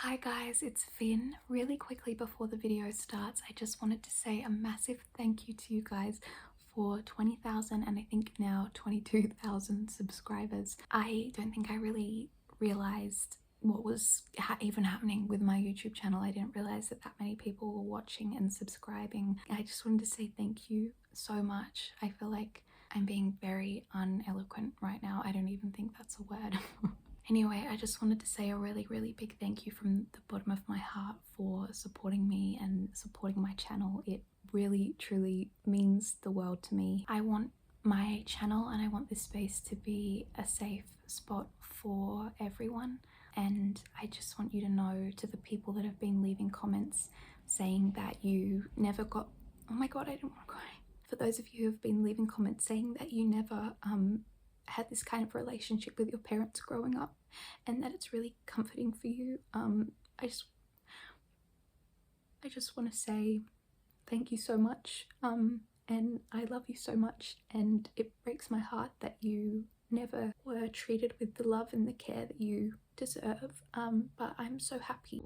Hi guys, it's Finn. Really quickly before the video starts, I just wanted to say a massive thank you to you guys for 20,000 and I think now 22,000 subscribers. I don't think I really realized what was even happening with my YouTube channel. I didn't realize that many people were watching and subscribing. I just wanted to say thank you so much. I feel like I'm being very uneloquent right now. I don't even think that's a word. Anyway, I just wanted to say a really big thank you from the bottom of my heart for supporting me and supporting my channel. It really truly means the world to me. I want my channel and I want this space to be a safe spot for everyone, and I just want you to know, to the people that have been leaving comments saying that you never got, oh my god, I didn't want to cry. For those of you who have been leaving comments saying that you never had this kind of relationship with your parents growing up and that it's really comforting for you, I just want to say thank you so much, and I love you so much, and it breaks my heart that you never were treated with the love and the care that you deserve, but I'm so happy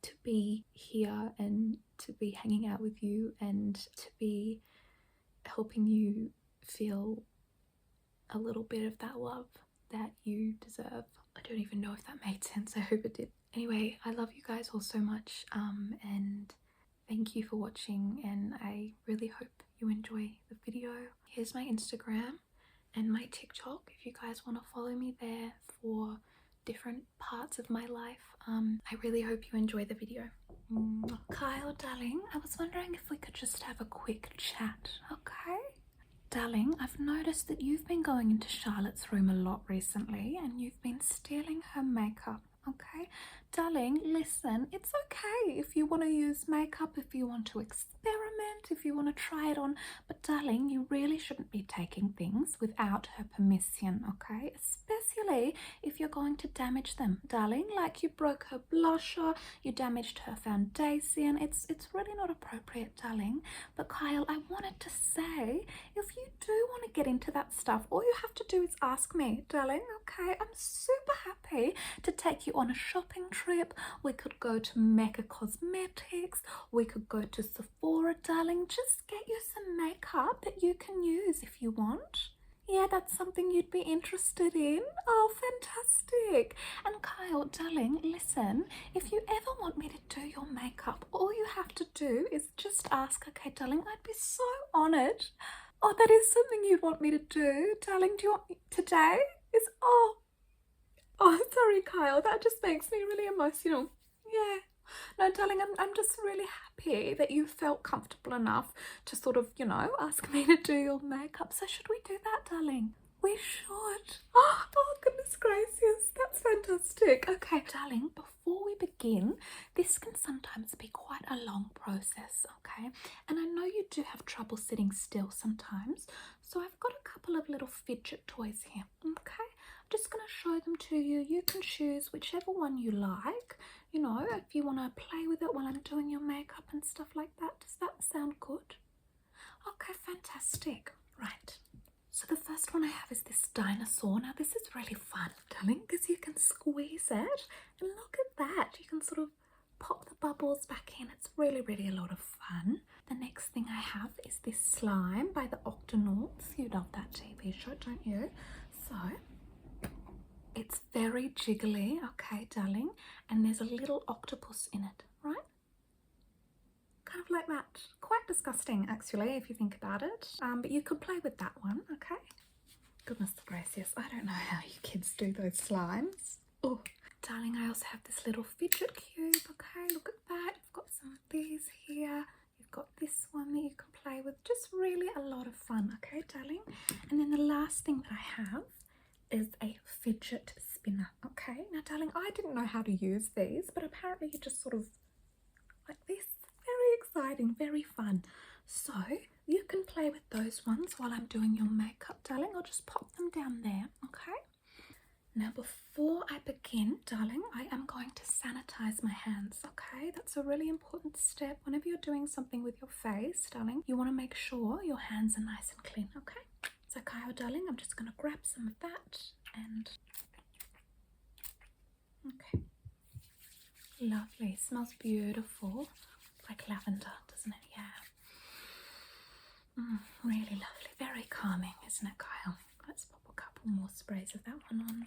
to be here and to be hanging out with you and to be helping you feel a little bit of that love that you deserve. I don't even know if that made sense. I hope it did. Anyway, I love you guys all so much, and thank you for watching, and I really hope you enjoy the video. Here's my Instagram and my TikTok if you guys want to follow me there for different parts of my life. I really hope you enjoy the video. Kyle, darling, I was wondering if we could just have a quick chat, okay? Darling, I've noticed that you've been going into Charlotte's room a lot recently and you've been stealing her makeup, okay? Darling, listen, it's okay if you want to use makeup, if you want to experiment, if you want to try it on, but darling, you really shouldn't be taking things without her permission, okay? Especially if you're going to damage them, darling, like you broke her blusher, you damaged her foundation. It's really not appropriate, darling. But Kyle, I wanted to say, if you do want to get into that stuff, all you have to do is ask me, darling, okay? I'm super happy to take you on a shopping trip. We could go to Mecca Cosmetics, we could go to Sephora, darling. Just get you some makeup that you can use if you want. Yeah, that's something you'd be interested in. Oh, fantastic. And Kyle, darling, listen, if you ever want me to do your makeup, all you have to do is just ask, okay, darling? I'd be so honored. Oh, that is something you'd want me to do, darling. Do you want me today? Oh, sorry, Kyle. That just makes me really emotional. Yeah. No, darling, I'm just really happy that you felt comfortable enough to sort of, you know, ask me to do your makeup. So should we do that, darling? We should. Oh, goodness gracious. That's fantastic. Okay, darling, before we begin, this can sometimes be quite a long process, okay? And I know you do have trouble sitting still sometimes, so I've got a couple of little fidget toys here, okay? I'm just going to show them to you. You can choose whichever one you like, you know, if you want to play with it while I'm doing your makeup and stuff like that. Does that sound good? Okay, fantastic. Right. So the first one I have is this dinosaur. Now this is really fun, darling, because you can squeeze it and look at that. You can sort of pop the bubbles back in. It's really a lot of fun. The next thing I have is this slime by the Octonauts. You love that TV show, don't you? So it's very jiggly, okay, darling, and there's a little octopus in it, right? Kind of like that. Quite disgusting, actually, if you think about it. But you could play with that one, okay? Goodness gracious, I don't know how you kids do those slimes. Oh, darling, I also have this little fidget cube, okay? Look at that. You've got some of these here. You've got this one that you can play with. Just really a lot of fun, okay, darling? And then the last thing that I have is a fidget spinner, okay? Now, darling, I didn't know how to use these, but apparently you just sort of like this. Very exciting, very fun. So you can play with those ones while I'm doing your makeup, darling. I'll just pop them down there, okay? Now, before I begin, darling, I am going to sanitize my hands, okay? That's a really important step. Whenever you're doing something with your face, darling, you want to make sure your hands are nice and clean, okay? So, Kyle, darling, I'm just going to grab some of that and Lovely. Smells beautiful. Like lavender, doesn't it? Yeah. Really lovely. Very calming, isn't it, Kyle? Let's pop a couple more sprays of that one on.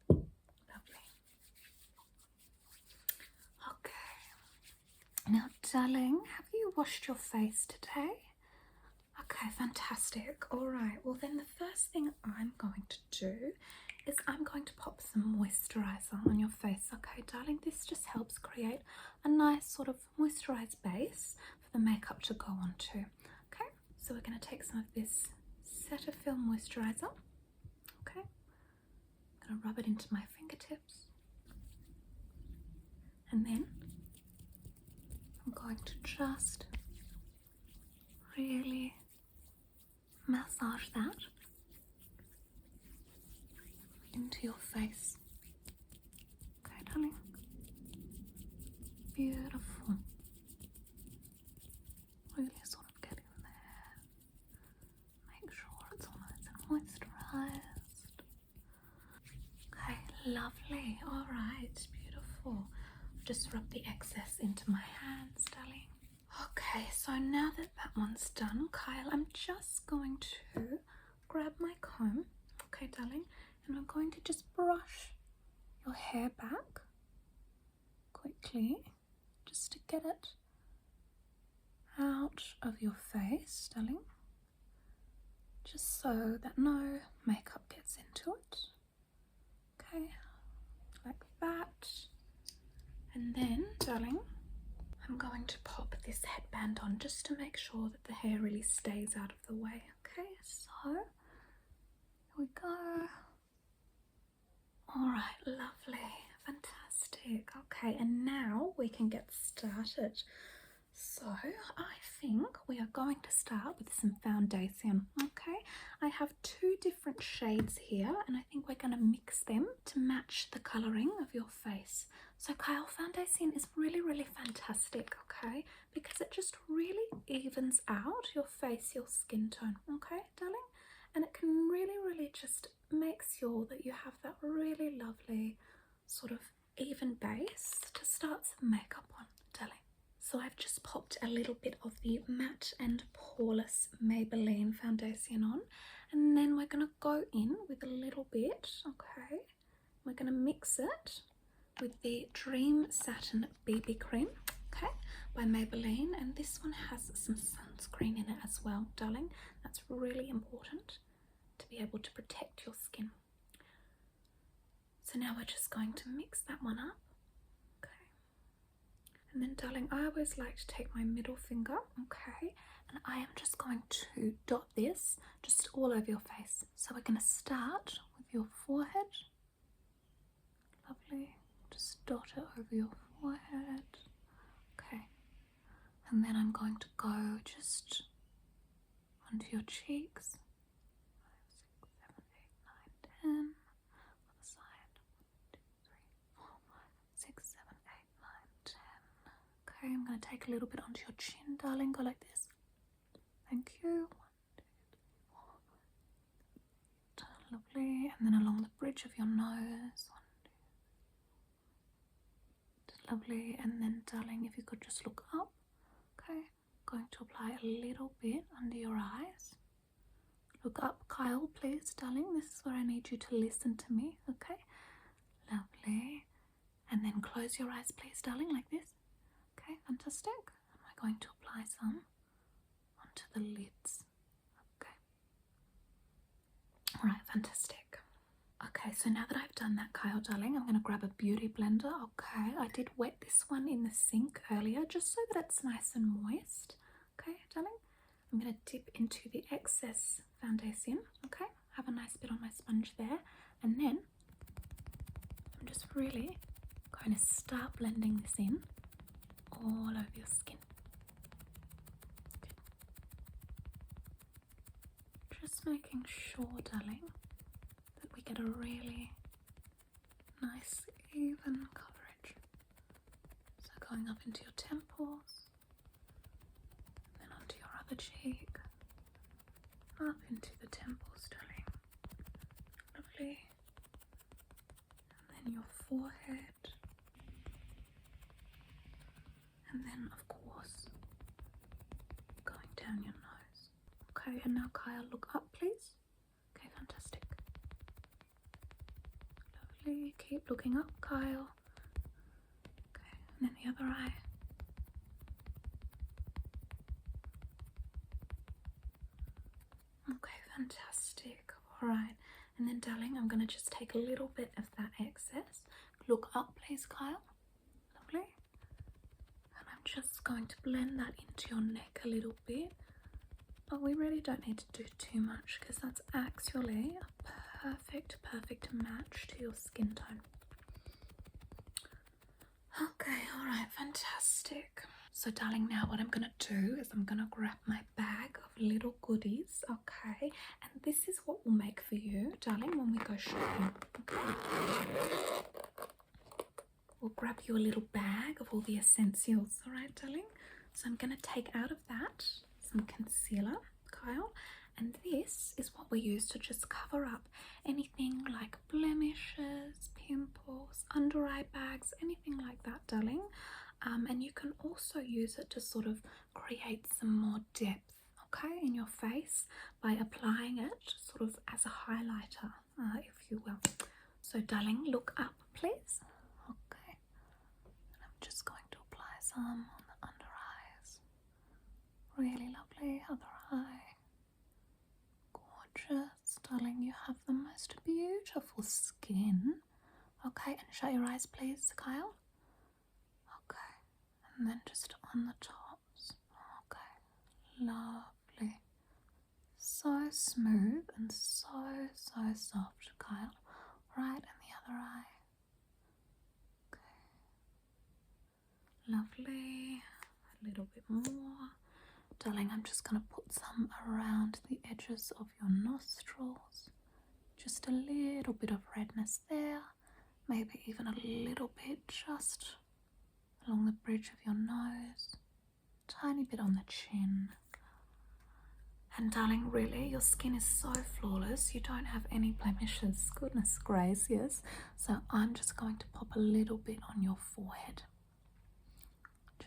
Lovely. Okay. Now, darling, have you washed your face today? Okay, fantastic. All right. Well, then the first thing I'm going to do is I'm going to pop some moisturizer on your face. Okay, darling, this just helps create a nice sort of moisturized base for the makeup to go onto. Okay, so we're going to take some of this Cetaphil moisturizer. Okay, I'm going to rub it into my fingertips, and then I'm going to just really massage that into your face. Okay, darling. Beautiful. Really sort of get in there. Make sure it's all nice and moisturized. Okay, lovely. All right, beautiful. Just rub the excess into my hands, darling. Okay, so now that that one's done, Kyle, I'm just going to grab my comb, okay, darling, and I'm going to just brush your hair back quickly, just to get it out of your face, darling, just so that no makeup gets into it. Okay, like that. And then, darling, I'm going to pop this headband on just to make sure that the hair really stays out of the way. Okay, so here we go. All right, lovely, fantastic. Okay, and now we can get started. So I think we are going to start with some foundation. Okay, I have two different shades here, and I think we're going to mix them to match the colouring of your face. So Kyle, foundation is really, really fantastic, okay, because it just really evens out your face, your skin tone, okay, darling? And it can really, really just make sure that you have that really lovely sort of even base to start some makeup on, darling. So I've just popped a little bit of the Matte and Poreless Maybelline foundation on, and then we're going to go in with a little bit, okay, we're going to mix it with the Dream Satin BB Cream, okay, by Maybelline, and this one has some sunscreen in it as well, darling. That's really important to be able to protect your skin. So now we're just going to mix that one up, okay, and then, darling, I always like to take my middle finger, okay, and I am just going to dot this just all over your face. So we're going to start with your forehead, lovely. Just dot it over your forehead, okay, and then I'm going to go just onto your cheeks, 5, 6, 7, 8, 9, 10, other side, 1, 2, 3, 4, 5, 6, 7, 8, 9, 10, okay, I'm going to take a little bit onto your chin, darling, go like this, thank you, 1, 2, 3, 4, 5, lovely, and then along the bridge of your nose, lovely, and then, darling, if you could just look up, okay, going to apply a little bit under your eyes. Look up, Kyle, please, darling, this is where I need you to listen to me, okay, lovely, and then close your eyes, please, darling, like this, okay, fantastic, and we're going to apply some onto the lids, okay, all right, fantastic. Okay, so now that I've done that, Kyle, darling, I'm going to grab a beauty blender. Okay, I did wet this one in the sink earlier just so that it's nice and moist. Okay, darling, I'm going to dip into the excess foundation. Okay, have a nice bit on my sponge there, and then I'm just really going to start blending this in all over your skin. Okay. Just making sure, darling, we get a really nice even coverage. So going up into your temples, then onto your other cheek, up into the temples, darling, lovely, and then your forehead, And then, of course, going down your nose. Okay, and now Kyle, look up, please. Okay, fantastic. Lovely. Keep looking up, Kyle. Okay, and then the other eye. Okay, fantastic. All right, and then, darling, I'm going to just take a little bit of that excess. Look up, please, Kyle. Lovely. And I'm just going to blend that into your neck a little bit. But we really don't need to do too much because that's actually a perfect match to your skin tone. Okay, all right, fantastic. So, darling, now what I'm going to do is I'm going to grab my bag of little goodies, okay? And this is what we'll make for you, darling, when we go shopping, okay? We'll grab you a little bag of all the essentials, all right, darling? So I'm going to take out of that some concealer, Kyle, and this is what we use to just cover up anything like blemishes, pimples, under eye bags, anything like that, darling. And you can also use it to sort of create some more depth, okay, in your face by applying it sort of as a highlighter, if you will. So, darling, look up, please. Okay, and I'm just going to apply some on the under eyes. Really lovely. Other eye. Gorgeous, darling. You have the most beautiful skin. Okay, and shut your eyes, please, Kyle. Okay, and then just on the tops. Okay, lovely. So smooth and so soft, Kyle. Right, and the other eye. Okay, lovely. A little bit more. Darling, I'm just going to put some around the edges of your nostrils. Just a little bit of redness there. Maybe even a little bit just along the bridge of your nose. Tiny bit on the chin. And darling, really, your skin is so flawless. You don't have any blemishes. Goodness gracious. So I'm just going to pop a little bit on your forehead.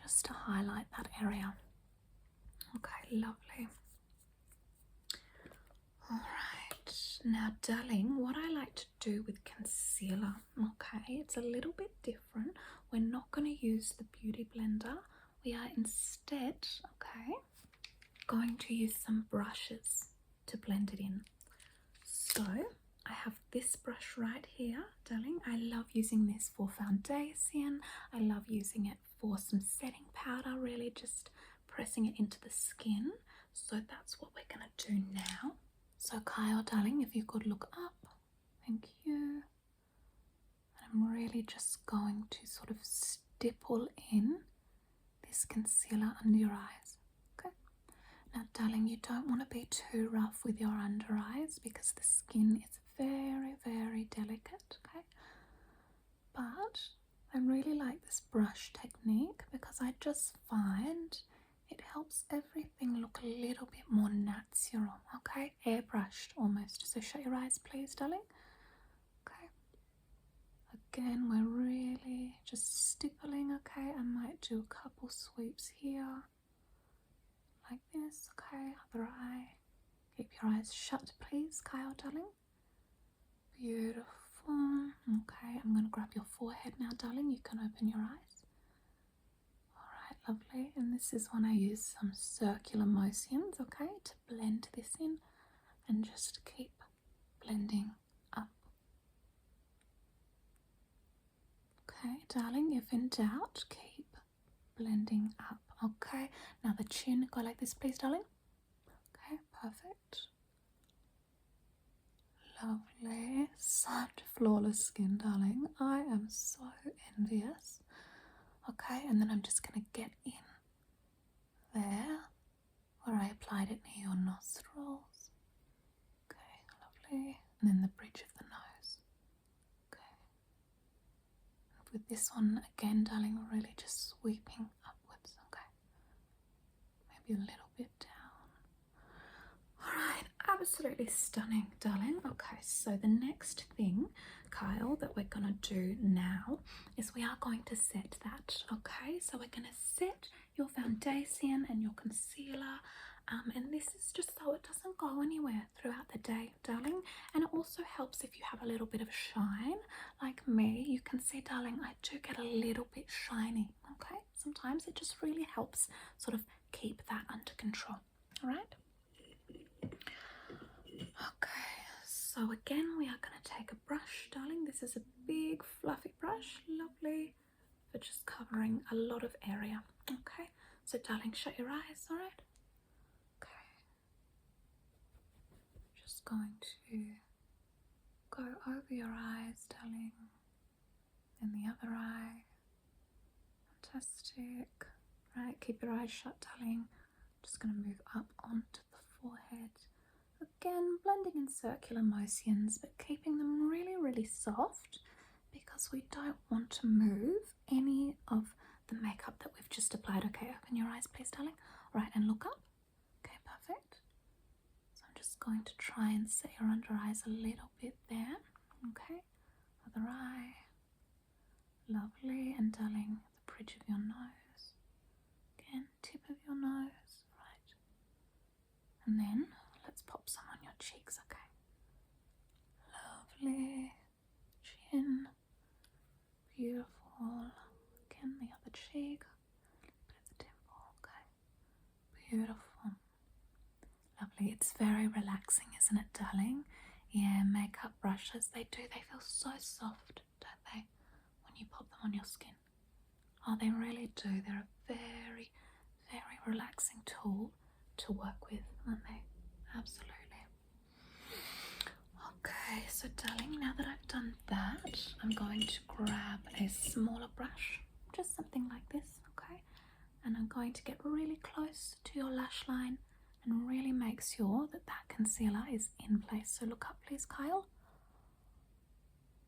Just to highlight that area. Okay, lovely. All right, now darling, what I like to do with concealer, okay, it's a little bit different. We're not going to use the beauty blender. We are instead, okay, going to use some brushes to blend it in. So I have this brush right here, darling. I love using this for foundation. I love using it for some setting powder, really just pressing it into the skin. So that's what we're going to do now. So Kyle, darling, if you could look up. Thank you. And I'm really just going to sort of stipple in this concealer under your eyes. Okay. Now, darling, you don't want to be too rough with your under eyes because the skin is very delicate, okay? But I really like this brush technique because I just find it helps everything look a little bit more natural, okay? Airbrushed almost. So shut your eyes, please, darling. Okay. Again, we're really just stippling, okay? I might do a couple sweeps here. Like this, okay? Other eye. Keep your eyes shut, please, Kyle, darling. Beautiful. Okay, I'm going to grab your forehead now, darling. You can open your eyes. Lovely, and this is when I use some circular motions, okay, to blend this in and just keep blending up. Okay, darling, if in doubt, keep blending up. Okay, now the chin, go like this, please, darling. Okay, perfect. Lovely, such flawless skin, darling. I am so envious. Okay, and then I'm just going to get in there where I applied it near your nostrils. Okay, lovely. And then the bridge of the nose. Okay. And with this one, again, darling, really just sweeping upwards. Okay. Maybe a little bit down. Alright, absolutely stunning, darling. Okay, so the next thing, Kyle, that we're gonna do now is we are going to set that. Okay, so we're gonna set your foundation and your concealer, and this is just so it doesn't go anywhere throughout the day, darling. And it also helps if you have a little bit of shine, like me. You can see, darling, I do get a little bit shiny. Okay, sometimes it just really helps sort of keep that under control. All right. Okay, so again we are going to take a brush, darling. This is a big fluffy brush, lovely for just covering a lot of area. Okay, so darling, shut your eyes. All right. Okay, just going to go over your eyes, darling, and the other eye. Fantastic. Right, keep your eyes shut, darling. Just going to move up onto the forehead. Again, blending in circular motions, but keeping them really, really soft because we don't want to move any of the makeup that we've just applied. Okay, open your eyes, please, darling. All right, and look up. Okay, perfect. So I'm just going to try and set your under eyes a little bit there. Okay, other eye. Lovely. And darling, the bridge of your nose. Again, tip of your nose. Right. And then let's pop some on your cheeks, okay? Lovely. Chin. Beautiful. Again, the other cheek. Bit of the dimple, okay? Beautiful. Lovely. It's very relaxing, isn't it, darling? Yeah, makeup brushes, they feel so soft, don't they? When you pop them on your skin. Oh, they really do. They're a very, very relaxing tool to work with, aren't they? Absolutely. Okay, so darling, now that I've done that, I'm going to grab a smaller brush, just something like this, okay? And I'm going to get really close to your lash line and really make sure that that concealer is in place. So look up, please, Kyle.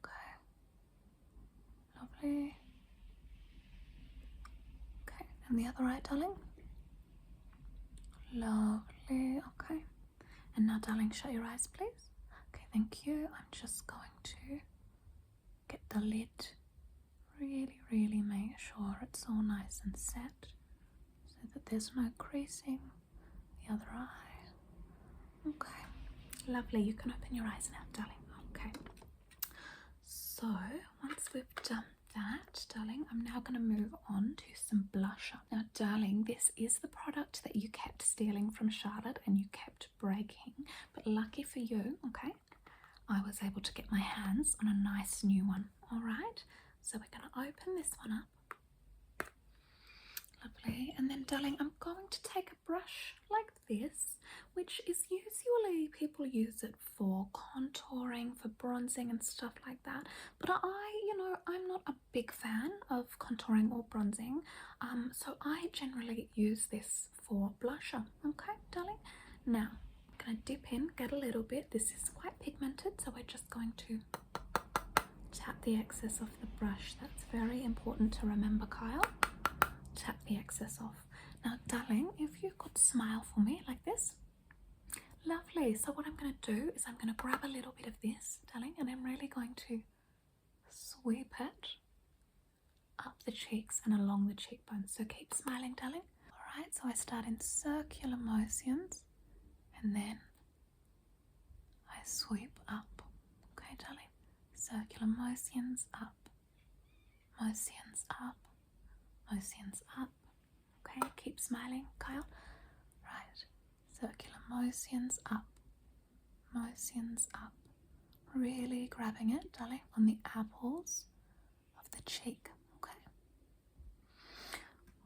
Okay. Lovely. Okay, and the other eye, darling. Lovely. Okay. And now, darling, shut your eyes, please. Okay, thank you. I'm just going to get the lid. Really, really make sure it's all nice and set so that there's no creasing. The other eye. Okay. Lovely. You can open your eyes now, darling. Okay. So, once we've done that, darling, I'm now going to move on to some blusher. Now, darling, this is the product that you kept stealing from Charlotte and you kept breaking, but lucky for you, okay, I was able to get my hands on a nice new one. All right, so we're going to open this one up. Lovely. And then, darling, I'm going to take a brush like this, which is usually people use it for contouring, for bronzing and stuff like that. But I'm not a big fan of contouring or bronzing. So I generally use this for blusher. Okay, darling? Now, I'm going to dip in, get a little bit. This is quite pigmented, so we're just going to tap the excess off the brush. That's very important to remember, Kyle. Tap the excess off. Now, darling, if you could smile for me like this. Lovely. So what I'm going to do is I'm going to grab a little bit of this, darling, and I'm really going to sweep it up the cheeks and along the cheekbones. So keep smiling, darling. All right, so I start in circular motions and then I sweep up. Okay, darling. Circular motions up, motions up, motions up. Okay, keep smiling, Kyle. Right, circular motions up, motions up. Really grabbing it, darling, on the apples of the cheek. Okay.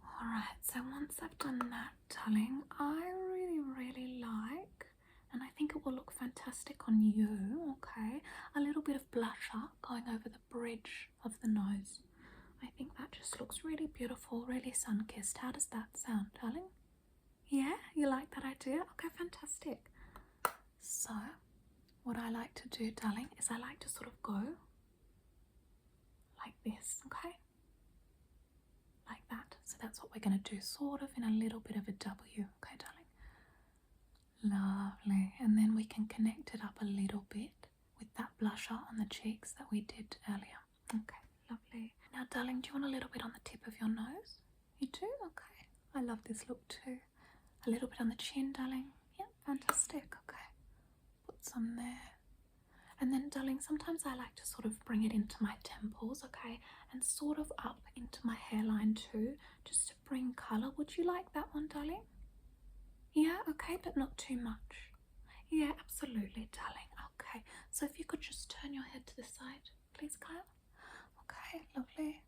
All right, so once I've done that, darling, I really, really like, and I think it will look fantastic on you, okay, a little bit of blusher going over the bridge of the nose. I think that just looks really beautiful, really sun-kissed. How does that sound, darling? Yeah, you like that idea? Okay, fantastic. So, what I like to do, darling, is I like to sort of go like this, okay? Like that. So that's what we're going to do, sort of in a little bit of a W, okay, darling? Lovely. And then we can connect it up a little bit with that blusher on the cheeks that we did earlier. Okay, lovely. Now, darling, do you want a little bit on the tip of your nose? You do? Okay. I love this look too. A little bit on the chin, darling. Yep, fantastic. Okay. Put some there. And then, darling, sometimes I like to sort of bring it into my temples, okay? And sort of up into my hairline too, just to bring colour. Would you like that one, darling? Yeah, okay, but not too much. Yeah, absolutely, darling. Okay, so if you could just turn your head to the side, please, Kyle. Okay, lovely.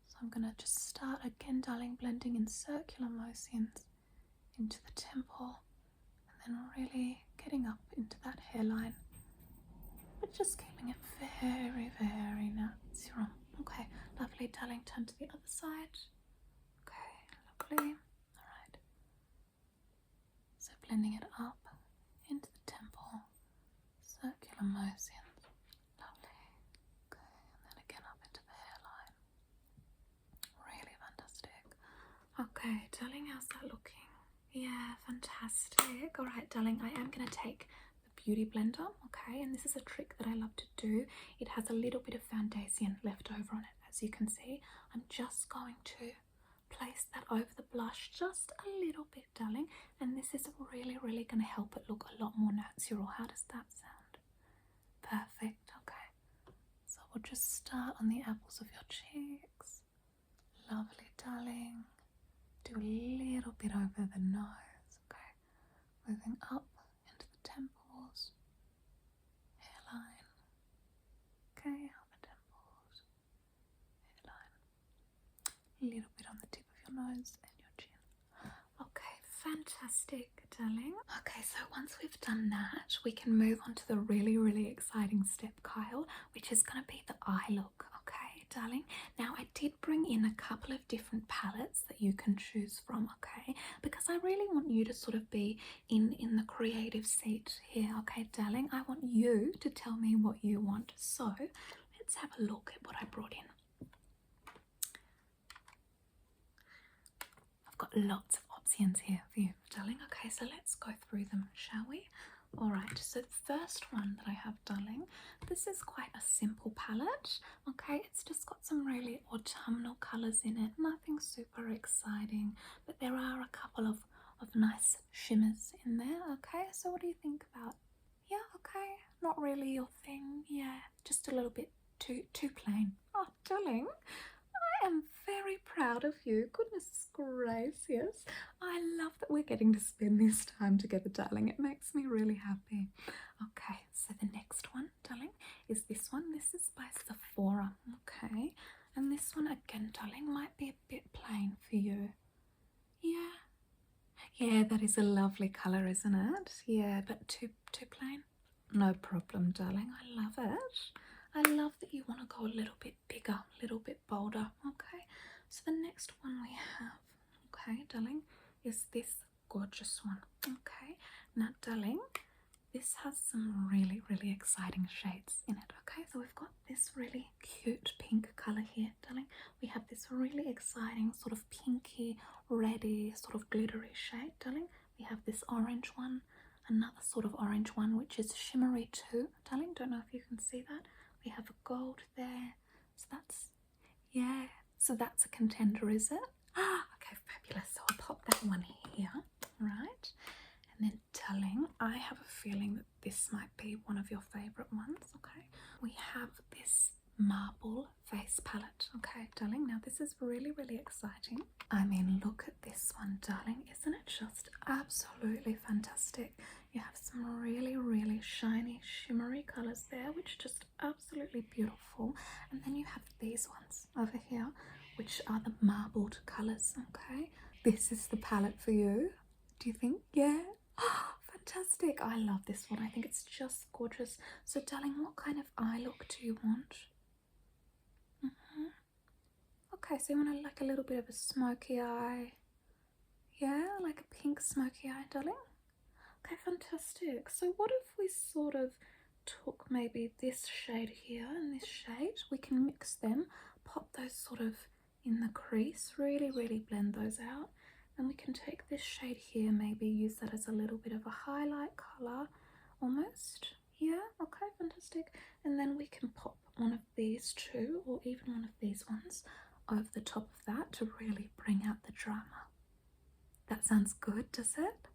So I'm going to just start again, darling, blending in circular motions into the temple and then really getting up into that hairline, but just keeping it very, very natural. Okay, lovely, darling. Turn to the other side. Okay, lovely. All right. So blending it up into the temple, circular motions. Lovely. Okay, and then again up into the hairline. Really fantastic. Okay, darling, how's that looking? Yeah, fantastic. All right, darling, I am going to take the Beauty Blender, okay, and this is a trick that I love to do. It has a little bit of foundation left over on it, as you can see. I'm just going to place that over the blush just a little bit, darling, and this is really, really going to help it look a lot more natural. How does that sound? Perfect. Okay, so we'll just start on the apples of your cheeks. Lovely, darling. Do a little bit over the nose, okay, moving up into the temples, hairline, okay, upper temples, hairline, a little bit on the tip of your nose and your chin. Okay, fantastic, darling. Okay, so once we've done that, we can move on to the really, really exciting step, Kyle, which is going to be the eye look. Okay, darling. Now, I did bring in a couple of different palettes that you can choose from, okay, because I really want you to sort of be in the creative seat here, okay, darling. I want you to tell me what you want. So let's have a look at what I brought in. I've got lots of options here for you, darling. Okay, so let's go through them, shall we? Alright, so the first one that I have, darling, this is quite a simple palette, okay? It's just got some really autumnal colours in it, nothing super exciting, but there are a couple of nice shimmers in there, okay? So what do you think about? Yeah, okay, not really your thing, yeah, just a little bit too plain. Oh, darling, I am very proud of you. Goodness gracious. I love that we're getting to spend this time together, darling. It makes me really happy. Okay, so the next one, darling, is this one. This is by Sephora, okay? And this one, again, darling, might be a bit plain for you. Yeah. Yeah, that is a lovely colour, isn't it? Yeah, but too plain? No problem, darling. I love it. I love that you want to go a little bit bigger, a little bit bolder. Okay, so the next one we have, okay, darling, is this gorgeous one. Okay, now, darling, this has some really, really exciting shades in it. Okay, so we've got this really cute pink colour here, darling. We have this really exciting sort of pinky, reddy, sort of glittery shade, darling. We have this orange one, another sort of orange one, which is shimmery too, darling. Don't know if you can see that. We have a gold there, so that's, yeah, so that's a contender, is it? Okay, fabulous. So I'll pop that one here, right? And then, darling, I have a feeling that this might be one of your favourite ones, okay? We have this marble face palette, okay, darling? Now, this is really, really exciting. I mean, look at this one, darling. Isn't it just absolutely fantastic? You have some really, really shiny, shimmery colours there, which are just absolutely beautiful. And then you have these ones over here, which are the marbled colours, okay? This is the palette for you. Do you think? Yeah? Oh, fantastic. I love this one. I think it's just gorgeous. So, darling, what kind of eye look do you want? Okay, so you want like a little bit of a smoky eye. Yeah, like a pink smoky eye, darling. Okay, fantastic. So what if we sort of took maybe this shade here and this shade? We can mix them, pop those sort of in the crease, really, really blend those out. And we can take this shade here, maybe use that as a little bit of a highlight color, almost. Yeah, okay, fantastic. And then we can pop one of these two, or even one of these ones, over the top of that to really bring out the drama. That sounds good, does it?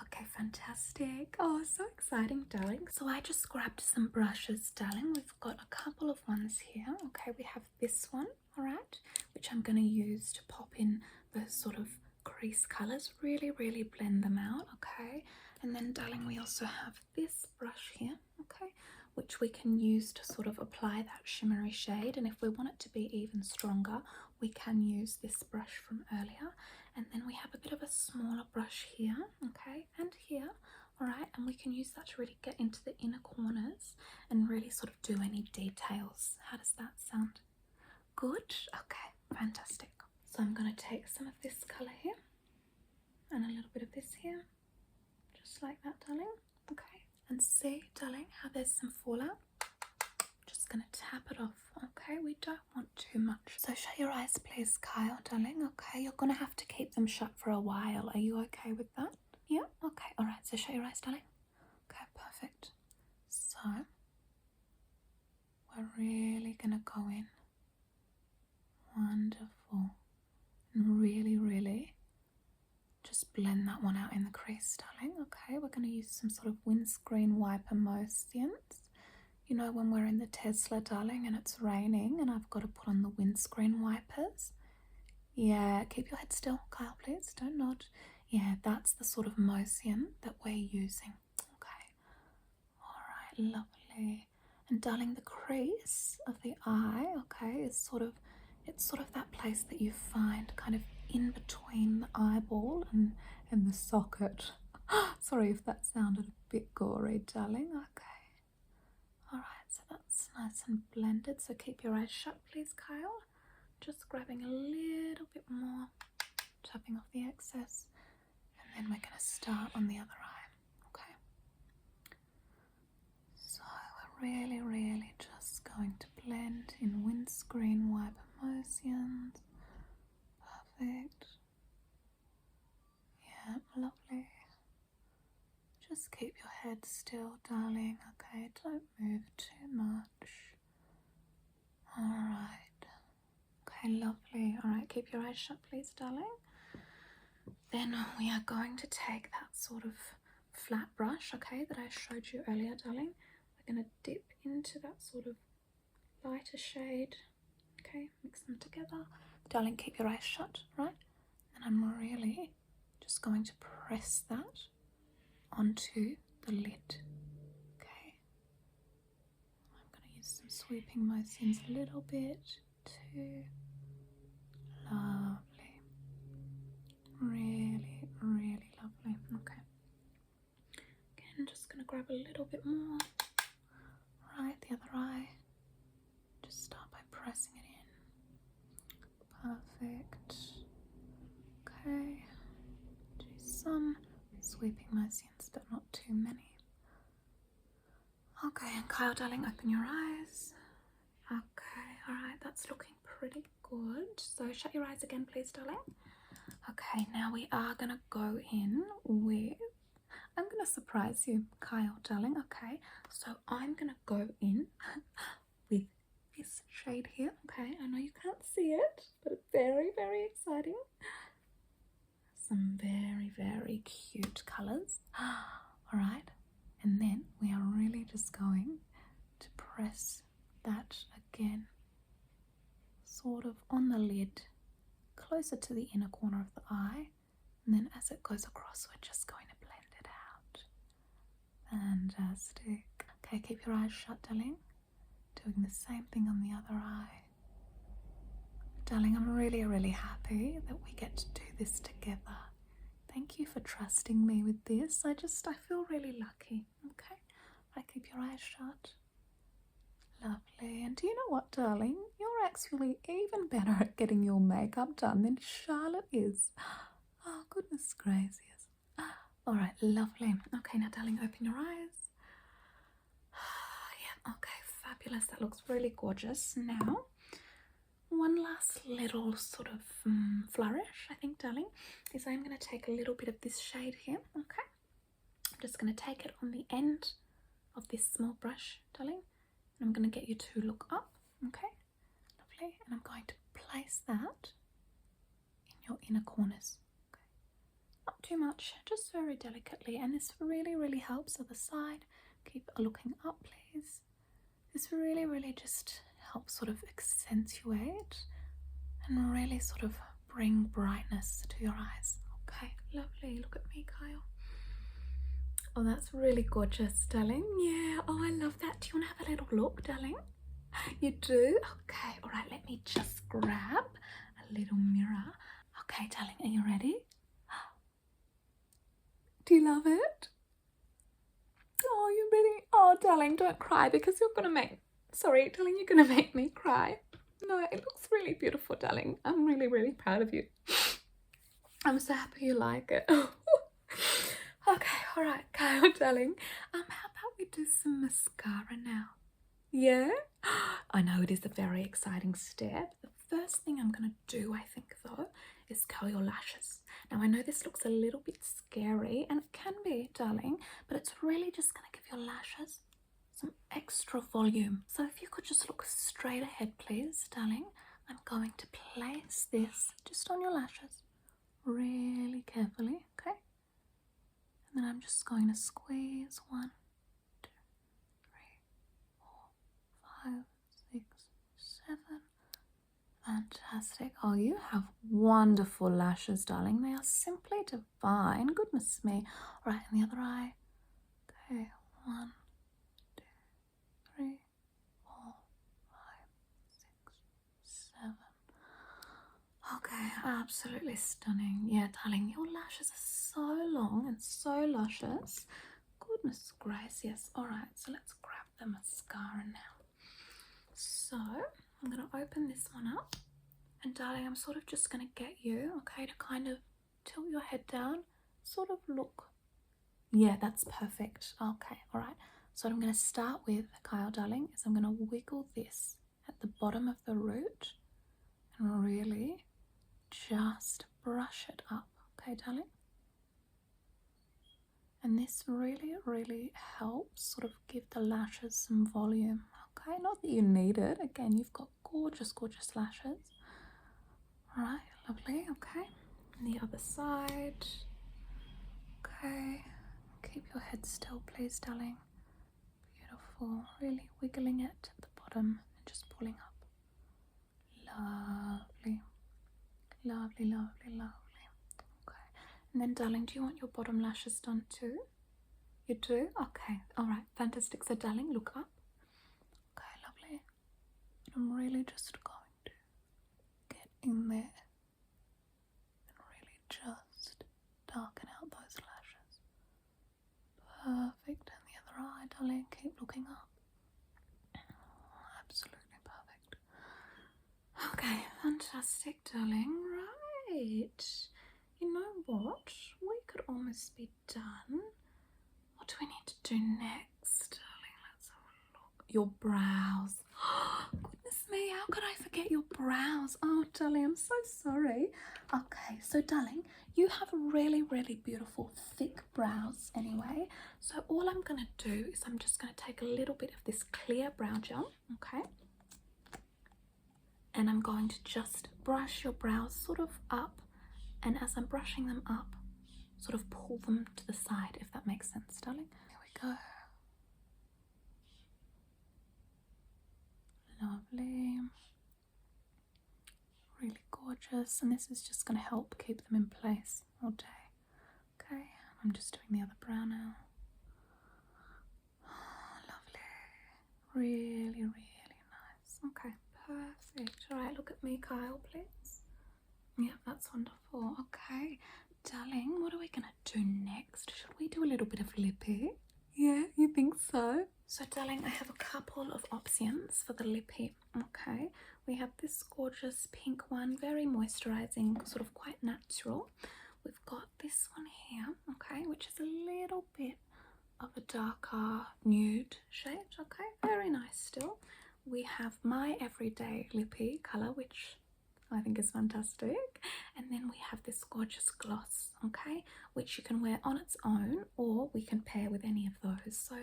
Okay, fantastic. Oh, so exciting, darling. So I just grabbed some brushes, darling. We've got a couple of ones here. Okay, we have this one, all right, which I'm going to use to pop in those sort of crease colors. Really, really blend them out, okay? And then, darling, we also have this brush here, okay, which we can use to sort of apply that shimmery shade. And if we want it to be even stronger, we can use this brush from earlier. And then we have a bit of a smaller brush here, okay, and here, all right, and we can use that to really get into the inner corners and really sort of do any details. How does that sound? Good? Okay, fantastic. So I'm going to take some of this colour here and a little bit of this here, just like that, darling, okay, and see, darling, how there's some fallout. Just going to tap it off, okay? We don't want too much. So shut your eyes, please, Kyle, darling, okay? You're going to have to keep them shut for a while. Are you okay with that? Yeah? Okay, all right. So shut your eyes, darling. Okay, perfect. So we're really going to go in. Wonderful. And really, really just blend that one out in the crease, darling, okay? We're going to use some sort of windscreen wiper motions. You know, when we're in the Tesla, darling, and it's raining and I've got to put on the windscreen wipers. Yeah, keep your head still, Kyle, please. Don't nod. Yeah, that's the sort of motion that we're using. Okay. All right, lovely. And darling, the crease of the eye, okay, is sort of, it's sort of that place that you find kind of in between the eyeball and the socket. Sorry if that sounded a bit gory, darling. Okay. Alright, so that's nice and blended. So keep your eyes shut, please, Kyle. Just grabbing a little bit more, tapping off the excess. And then we're going to start on the other eye. Okay. So we're really, really just going to blend in windscreen wiper motions. Perfect. Yeah, lovely. Just keep your head still, darling, okay? Don't move too much. Alright. Okay, lovely. Alright, keep your eyes shut, please, darling. Then we are going to take that sort of flat brush, okay, that I showed you earlier, darling. We're going to dip into that sort of lighter shade, okay? Mix them together. Darling, keep your eyes shut, right? And I'm really just going to press that onto the lid. Okay, I'm going to use some sweeping motions a little bit too. Lovely, really, really lovely. Okay, again, just going to grab a little bit more. Right, the other eye. Just start by pressing it in. Perfect. Okay, do some sweeping motions, but not too many. Okay, and Kyle, darling, open your eyes. Okay, alright, that's looking pretty good. So shut your eyes again, please, darling. Okay, now we are going to go in with, I'm going to surprise you, Kyle, darling. Okay, so I'm going to go in with this shade here. Okay, I know you can't see it, but it's very, very exciting. Some very, very cute colours. Alright, and then we are really just going to press that again, sort of on the lid, closer to the inner corner of the eye, and then as it goes across, we're just going to blend it out. Fantastic. Okay, keep your eyes shut, darling. Doing the same thing on the other eye. Darling, I'm really, really happy that we get to do this together. Thank you for trusting me with this. I feel really lucky. Okay, I keep your eyes shut. Lovely. And do you know what, darling? You're actually even better at getting your makeup done than Charlotte is. Oh, goodness gracious. All right, lovely. Okay, now, darling, open your eyes. Yeah, okay, fabulous. That looks really gorgeous. Now, one last little sort of flourish, I think, darling, is I'm going to take a little bit of this shade here, okay? I'm just going to take it on the end of this small brush, darling, and I'm going to get you to look up, okay? Lovely, and I'm going to place that in your inner corners, okay? Not too much, just very delicately, and this really, really helps. Other side, keep looking up, please. This really, really just helps sort of accentuate and really sort of bring brightness to your eyes. Okay, lovely. Look at me, Kyle. Oh, that's really gorgeous, darling. Yeah, oh, I love that. Do you want to have a little look, darling? You do? Okay, all right, let me just grab a little mirror. Okay, darling, are you ready? Do you love it? Oh, you really... Oh, darling, don't cry because you're going to make... Sorry, darling, you're going to make me cry. No, it looks really beautiful, darling. I'm really, really proud of you. I'm so happy you like it. Okay, all right, Kyle, darling. How about we do some mascara now? Yeah? I know it is a very exciting step. The first thing I'm going to do, I think, though, is curl your lashes. Now, I know this looks a little bit scary, and it can be, darling, but it's really just going to give your lashes some extra volume. So if you could just look straight ahead, please, darling. I'm going to place this just on your lashes really carefully, okay? And then I'm just going to squeeze 1, 2, 3, 4, 5, 6, 7. Fantastic. Oh, you have wonderful lashes, darling. They are simply divine. Goodness me. All right, and the other eye. Okay, 1, 2, 3, 4, 5, 6, 7. Okay, absolutely stunning. Yeah, darling, your lashes are so long and so luscious. Goodness gracious. Yes. All right, so let's grab the mascara now. So I'm going to open this one up, and darling, I'm sort of just going to get you, okay, to kind of tilt your head down, sort of look. Yeah, that's perfect. Okay, all right. So what I'm going to start with, Kyle, darling, is I'm going to wiggle this at the bottom of the root and really just brush it up, okay, darling? And this really, really helps sort of give the lashes some volume, okay? Not that you need it. Again, you've got gorgeous, gorgeous lashes. All right, lovely, okay. And the other side. Okay, keep your head still, please, darling. Beautiful, really wiggling it at the bottom and just pulling up. Lovely, lovely, lovely, lovely. Okay, and then, darling, do you want your bottom lashes done too? You do? Okay, all right, fantastic. So, darling, look up. Okay, lovely. I'm really just going to get in there and really just darken out those lashes. Perfect. And the other eye, darling, keep looking up. Absolutely perfect. Okay, fantastic, darling. Right. You know what? We could almost be done. What do we need to do next, darling? Let's have a look. Your brows. Goodness me, how could I forget your brows? Oh, darling, I'm so sorry. Okay, so, darling, you have really, really beautiful thick brows anyway. So all I'm going to do is I'm just going to take a little bit of this clear brow gel, okay? And I'm going to just brush your brows sort of up. And as I'm brushing them up, sort of pull them to the side, if that makes sense, darling. Here we go. Lovely. Really gorgeous. And this is just going to help keep them in place all day. Okay, I'm just doing the other brow now. Lovely. Really, really nice. Okay, perfect. All right, look at me, Kyle, please. Yeah, that's wonderful. Okay, darling, what are we gonna do next? Should we do a little bit of lippy? Yeah, you think so? So, darling, I have a couple of options for the lippy. Okay, we have this gorgeous pink one, very moisturizing, sort of quite natural. We've got this one here, okay, which is a little bit of a darker nude shade, okay, very nice still. we have my everyday lippy colour, which I think is fantastic. And then we have this gorgeous gloss, okay, which you can wear on its own or we can pair with any of those. So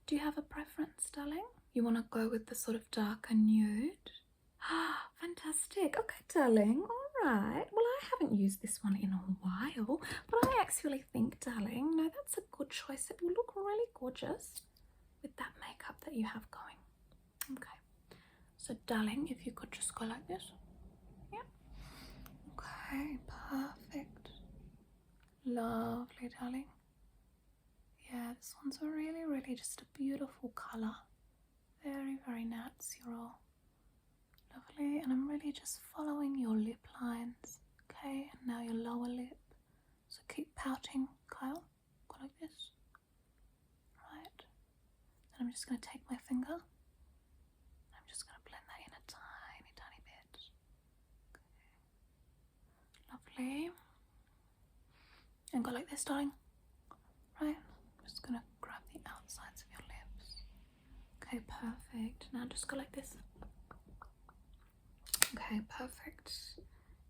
do you have a preference, darling? You want to go with the sort of darker nude? Fantastic. Okay, darling. All right. Well, I haven't used this one in a while, but I actually think, darling, no, that's a good choice. It will look really gorgeous with that makeup that you have going. Okay. So, darling, if you could just go like this. Yeah. Okay, perfect. Lovely, darling. Yeah, this one's really, really just a beautiful colour. Very, very natural. Lovely. And I'm really just following your lip lines. Okay, and now your lower lip. So keep pouting, Kyle. Go like this. Right. And I'm just going to take my finger. I'm just going to blend that in a tiny, tiny bit. Okay. Lovely. And go like this, darling. Right. I'm just going to grab the outsides of your lips. Okay, perfect. Now just go like this. Okay, perfect.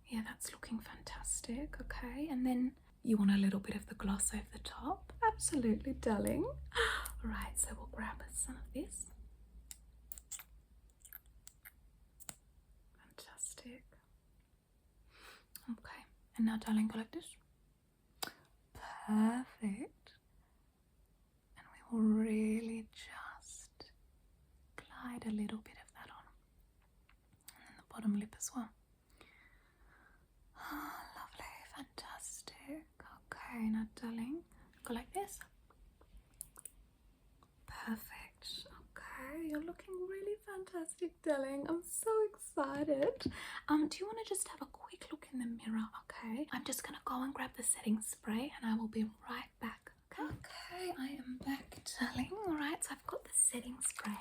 Yeah, that's looking fantastic. Okay, and then you want a little bit of the gloss over the top? Absolutely, darling. All right, so we'll grab some of this. Fantastic. Okay, and now, darling, go like this. Perfect. And we will really just glide a little bit of that on. And the bottom lip as well. Oh, lovely, fantastic. Okay, now, darling, go like this. Perfect. Okay, you're looking really fantastic, darling. I'm so excited. Do you want to just have a quick look in the mirror? Okay, I'm just gonna go and grab the setting spray and I will be right back. Okay, I am back, darling. All right, so I've got the setting spray.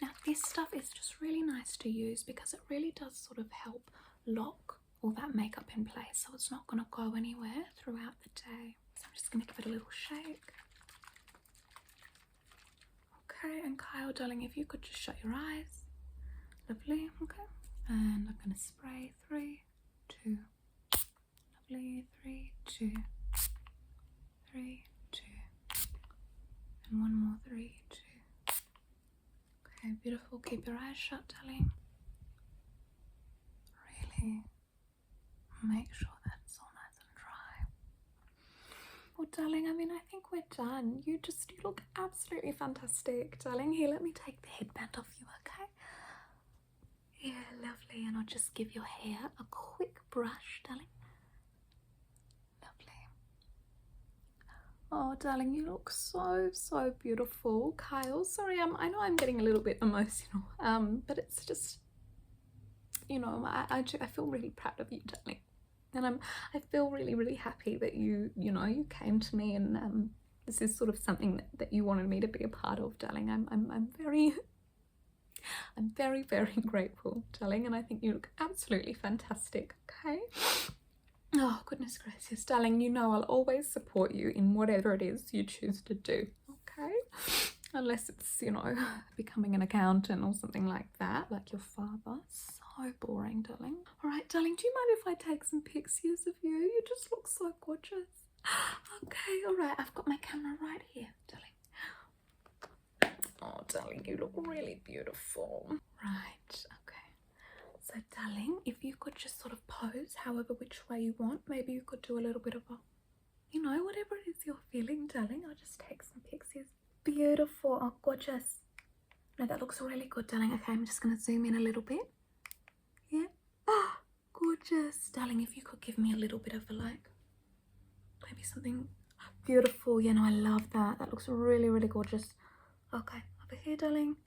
Now, this stuff is just really nice to use because it really does sort of help lock all that makeup in place, so it's not going to go anywhere throughout the day. So I'm just going to give it a little shake. Okay, and Kyle, darling, if you could just shut your eyes. Lovely. Okay, and I'm going to spray 3, 2. Lovely. 3, 2. 3, 2. And one more. 3, 2. Okay, beautiful. Keep your eyes shut, darling. Really make sure that's all nice and dry. Well, darling, I mean, I think we're done. You look absolutely fantastic, darling. Here, let me take the headband off you, okay? Yeah, lovely. And I'll just give your hair a quick brush, darling. Lovely. Oh, darling, you look so, so beautiful. Kyle, sorry, I know I'm getting a little bit emotional, but it's just, you know, I feel really proud of you, darling. And I feel really, really happy that you came to me and this is sort of something that you wanted me to be a part of, darling. I'm very, very grateful, darling, and I think you look absolutely fantastic, okay? Oh, goodness gracious, darling, you know I'll always support you in whatever it is you choose to do, okay? Unless it's, you know, becoming an accountant or something like that, like your father. So boring, darling. All right, darling, do you mind if I take some pictures of you? You just look so gorgeous. Okay, all right, I've got my camera right here, darling. Oh, darling, you look really beautiful. Right, okay. So, darling, if you could just sort of pose however which way you want. Maybe you could do a little bit of a, you know, whatever it is you're feeling, darling. I'll just take some pictures. Beautiful. Oh, gorgeous. No, that looks really good, darling. Okay, I'm just going to zoom in a little bit. Yeah. Oh, gorgeous. Darling, if you could give me a little bit of a, like, maybe something beautiful. Yeah, no, I love that. That looks really, really gorgeous. Okay, over here, darling.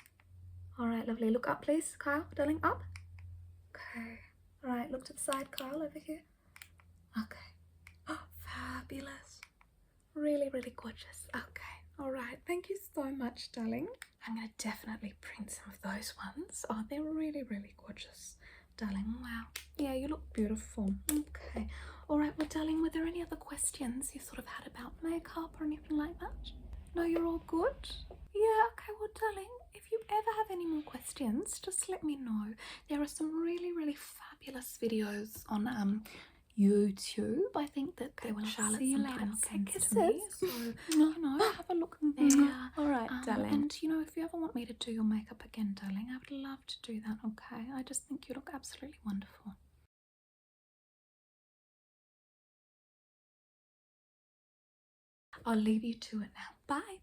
All right, lovely. Look up, please, Kyle. Darling, up. Okay. All right, look to the side, Kyle, over here. Okay. Oh, fabulous. Really, really gorgeous. Okay. All right. Thank you so much, darling. I'm going to definitely print some of those ones. Oh, they're really, really gorgeous, darling. Wow. Yeah, you look beautiful. Okay. All right. Well, darling, were there any other questions you sort of had about makeup or anything like that? No, you're all good? Yeah. Okay. Well, darling, if you ever have any more questions, just let me know. There are some really fabulous videos on YouTube. I think that Charlotte sometimes sends to me, so you know, have a look there. All right, darling. And you know, if you ever want me to do your makeup again, darling, I would love to do that. Okay, I just think you look absolutely wonderful. I'll leave you to it now. Bye.